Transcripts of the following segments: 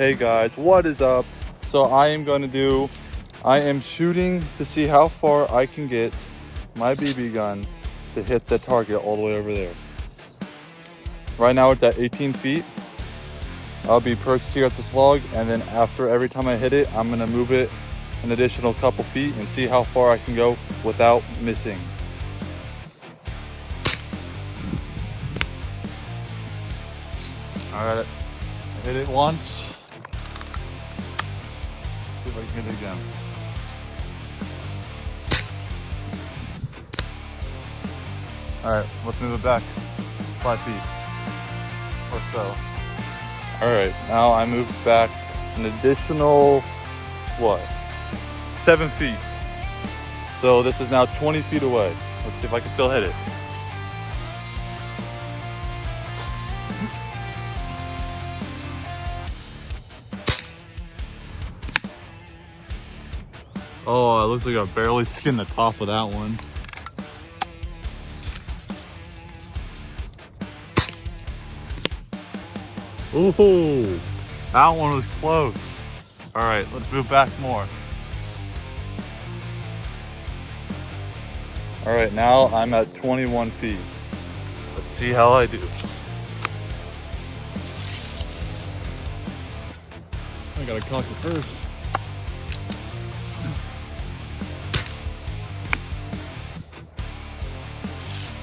Hey guys, what is up? So I am shooting to see how far I can get my BB gun to hit the target all the way over there. Right now it's at 18 feet. I'll be perched here at this log, and then after every time I hit it, I'm gonna move it an additional couple feet and see how far I can go without missing. All right, I hit it once. See if I can hit it again. All right, let's move it back 5 feet or so. All right, now I moved back an additional, 7 feet. So this is now 20 feet away. Let's see if I can still hit it. Oh, it looks like I barely skinned the top of that one. Ooh, that one was close. All right, let's move back more. All right, now I'm at 21 feet. Let's see how I do. I gotta cock it first.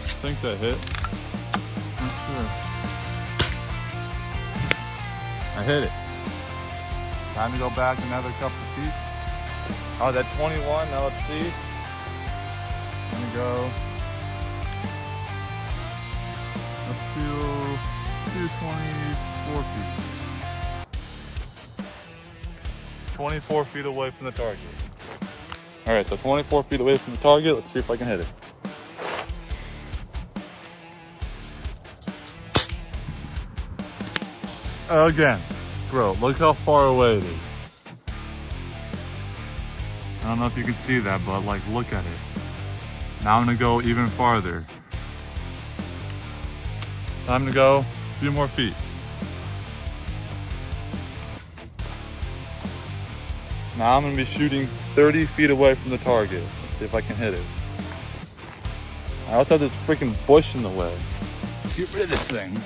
I think that hit. Not sure. I hit it. Time to go back another couple feet. I was at 21, now let's see. I'm gonna go up to 24 feet. 24 feet away from the target. All right, so 24 feet away from the target. Let's see if I can hit it. Again, bro, look how far away it is. I don't know if you can see that, but like, look at it. Now I'm gonna go even farther. Time to go a few more feet. Now I'm gonna be shooting 30 feet away from the target. Let's see if I can hit it. I also have this freaking bush in the way. Let's get rid of this thing.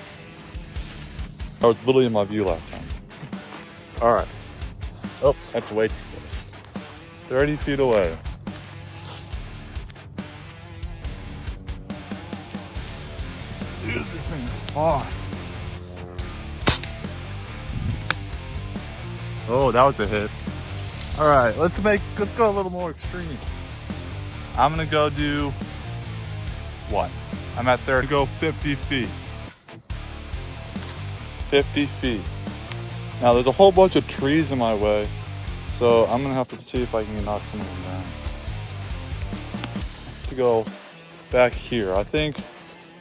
I was literally in my view last time. All right. Oh, that's way too close. 30 feet away. Dude, this thing is far. Oh, that was a hit. All right, let's go a little more extreme. I'm gonna go do what? I'm at 30. Go 50 feet. 50 feet. Now there's a whole bunch of trees in my way, so I'm gonna have to see if I can knock some of them down. To go back here, I think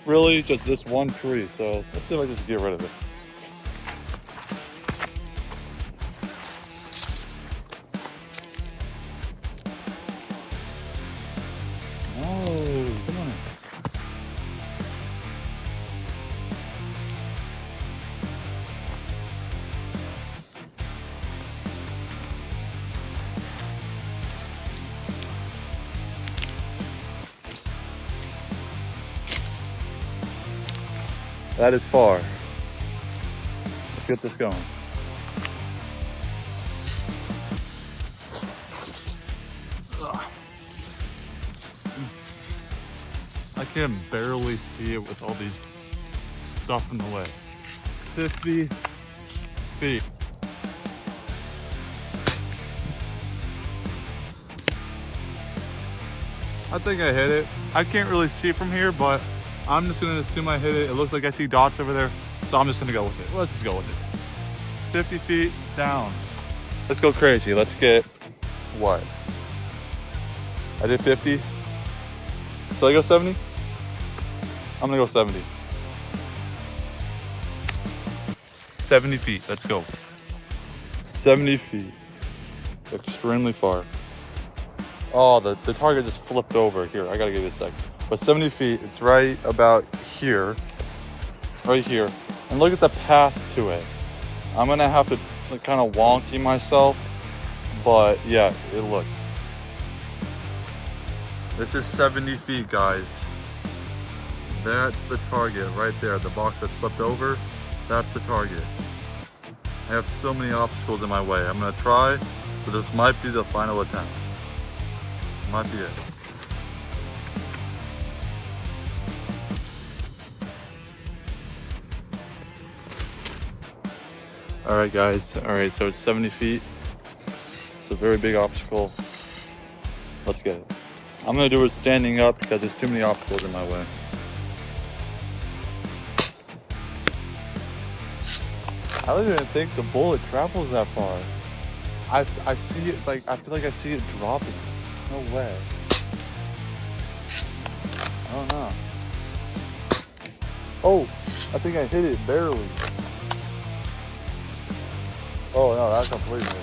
really just this one tree, so let's see if I just get rid of it. Oh, come on. That is far. Let's get this going. Ugh. I can barely see it with all these stuff in the way. 50 feet. I think I hit it. I can't really see it from here, but I'm just gonna assume I hit it. It looks like I see dots over there, so I'm just gonna go with it. Let's just go with it. 50 feet down. Let's go crazy. Let's get, what? I did 50. Should I go 70? I'm gonna go 70. 70 feet, let's go. 70 feet, extremely far. Oh, the target just flipped over here. I gotta give it a sec. But 70 feet, it's right about here, right here. And look at the path to it. I'm gonna have to kind of wonky myself, but yeah, it looked. This is 70 feet, guys. That's the target right there. The box that's flipped over, that's the target. I have so many obstacles in my way. I'm gonna try, but this might be the final attempt. Might be it. All right, guys. All right, so it's 70 feet. It's a very big obstacle. Let's get it. I'm gonna do it standing up because there's too many obstacles in my way. I don't even think the bullet travels that far. I see it, like, I feel like I see it dropping. No way. I don't know. Oh, I think I hit it barely. Oh no, that's completely.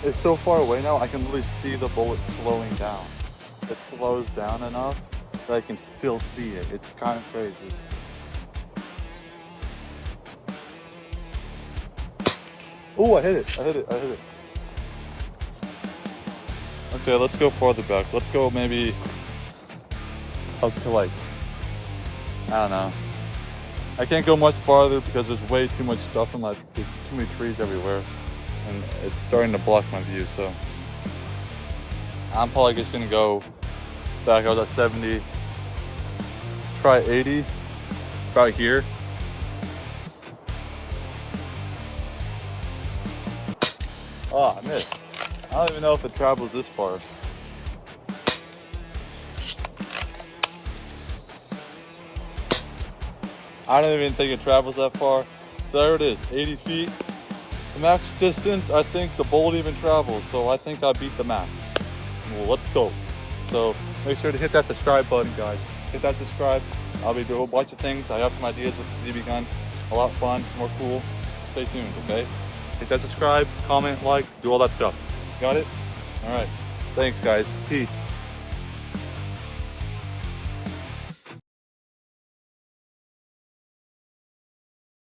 It's so far away now, I can literally see the bullet slowing down. It slows down enough that I can still see it. It's kind of crazy. Oh, I hit it. Okay, let's go farther back. Let's go maybe up to like, I don't know. I can't go much farther because there's way too much stuff in there's too many trees everywhere. And it's starting to block my view, so. I'm probably just gonna go back. I was at 70. Try 80. It's about here. Oh, I missed. I don't even know if it travels this far. I don't even think it travels that far. So there it is, 80 feet. The max distance, I think the bullet even travels, so I think I beat the max. Well, let's go. So make sure to hit that subscribe button, guys. Hit that subscribe. I'll be doing a bunch of things. I have some ideas with the BB gun. A lot of fun, more cool. Stay tuned, okay? Hit that subscribe, comment, like, do all that stuff. Got it? All right. Thanks, guys. Peace.